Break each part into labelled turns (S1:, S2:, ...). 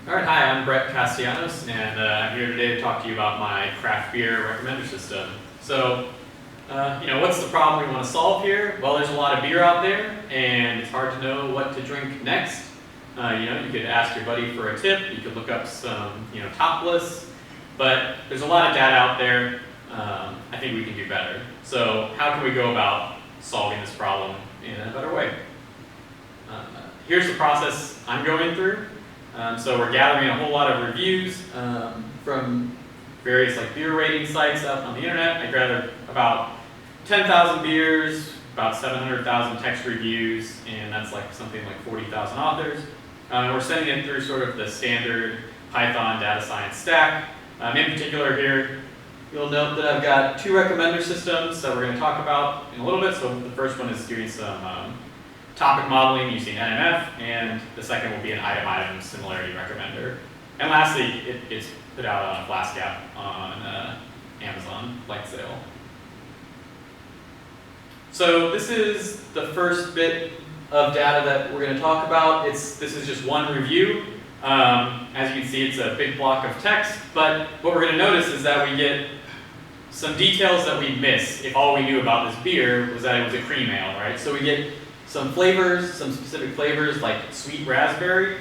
S1: All right, hi, I'm Brett Castellanos, and I'm here today to talk to you about my craft beer recommender system. So, what's the problem we want to solve here? Well, there's a lot of beer out there, and it's hard to know what to drink next. You could ask your buddy for a tip, you could look up some, top lists, but there's a lot of data out there. I think we can do better. So, how can we go about solving this problem in a better way? Here's the process I'm going through. So we're gathering a whole lot of reviews from various beer rating sites out on the internet. I gathered about 10,000 beers, about 700,000 text reviews, and that's something like 40,000 authors. We're sending it through sort of the standard Python data science stack. In particular here, you'll note that I've got two recommender systems that we're going to talk about in a little bit. So the first one is doing some topic modeling using NMF, and the second will be an item-item similarity recommender. And lastly, it's put out on a Flask app on Amazon Flight Sale. So this is the first bit of data that we're going to talk about. This is just one review. As you can see, it's a big block of text, but what we're going to notice is that we get some details that we miss if all we knew about this beer was that it was a cream ale, right? So we get some flavors, some specific flavors like sweet raspberry,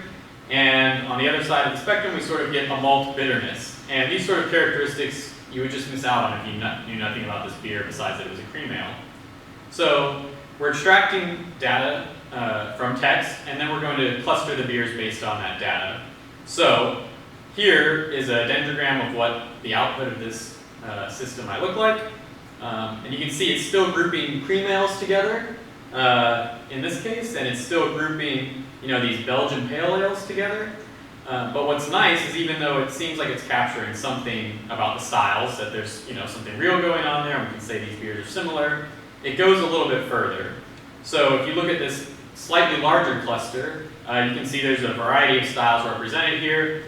S1: and on the other side of the spectrum we sort of get a malt bitterness. And these sort of characteristics you would just miss out on if you knew nothing about this beer besides that it was a cream ale. So we're extracting data from text, and then we're going to cluster the beers based on that data. So here is a dendrogram of what the output of this system might look like. And you can see it's still grouping cream ales together in this case, and it's still grouping these Belgian pale ales together. But what's nice is even though it seems like it's capturing something about the styles, that there's something real going on there, and we can say these beers are similar, it goes a little bit further. So if you look at this slightly larger cluster, you can see there's a variety of styles represented here.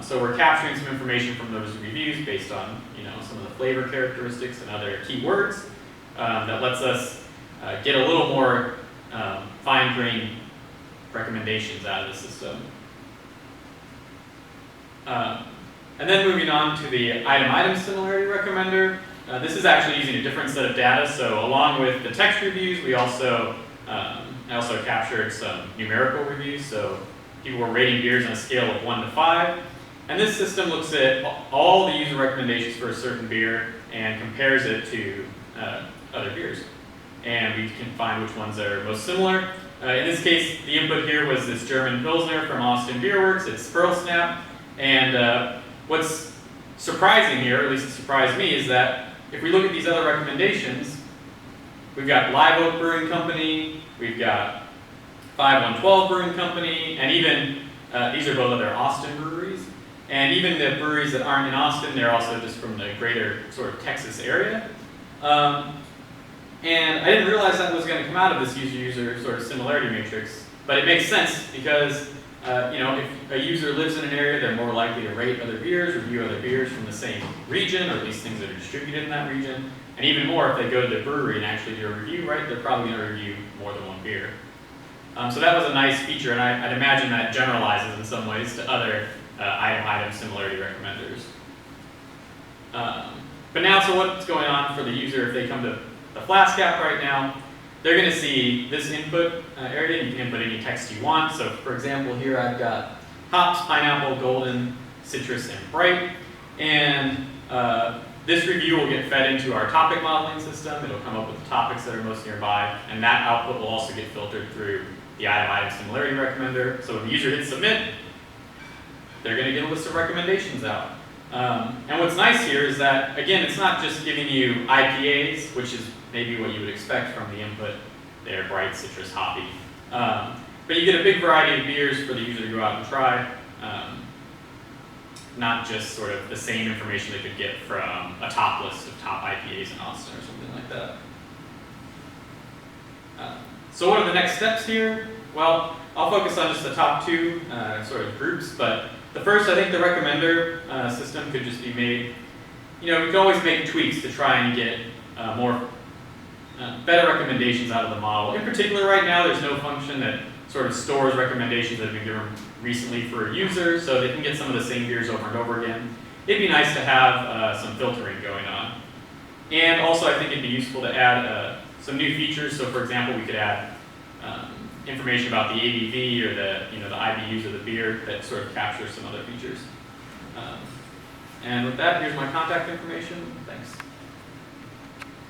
S1: So we're capturing some information from those reviews based on some of the flavor characteristics and other keywords that lets us get a little more fine-grained recommendations out of the system. And then moving on to the item-item similarity recommender. This is actually using a different set of data. So along with the text reviews, I also captured some numerical reviews. So people were rating beers on a scale of 1 to 5. And this system looks at all the user recommendations for a certain beer and compares it to other beers. And we can find which ones are most similar. In this case, the input here was this German Pilsner from Austin Beer Works. It's Pearl Snap. And what's surprising here, at least it surprised me, is that if we look at these other recommendations, we've got Live Oak Brewing Company, we've got 5112 Brewing Company, and even, these are both other Austin breweries. And even the breweries that aren't in Austin, they're also just from the greater sort of Texas area. And I didn't realize that was going to come out of this user-user sort of similarity matrix, but it makes sense because if a user lives in an area, they're more likely to rate other beers, review other beers from the same region, or at least things that are distributed in that region. And even more, if they go to the brewery and actually do a review, right, they're probably going to review more than one beer. So that was a nice feature, and I'd imagine that generalizes in some ways to other item-item similarity recommenders. But now, so what's going on for the user if they come to the Flask app right now? They're going to see this input area. You can input any text you want. So for example, here I've got hops, pineapple, golden, citrus, and bright. And this review will get fed into our topic modeling system. It'll come up with the topics that are most nearby. And that output will also get filtered through the item-item similarity recommender. So when the user hits submit, they're going to get a list of recommendations out. And what's nice here is that, again, it's not just giving you IPAs, which is maybe what you would expect from the input there, bright, citrus, hoppy. But you get a big variety of beers for the user to go out and try, not just sort of the same information they could get from a top list of top IPAs in Austin or something like that. So what are the next steps here? Well, I'll focus on just the top two sort of groups, but the first, I think the recommender system could just be made, we can always make tweaks to try and get better recommendations out of the model. In particular, right now, there's no function that sort of stores recommendations that have been given recently for a user, so they can get some of the same beers over and over again. It'd be nice to have some filtering going on. And also I think it'd be useful to add some new features. So for example, we could add information about the ABV or the IBUs of the beer that sort of captures some other features. And with that, here's my contact information. Thanks.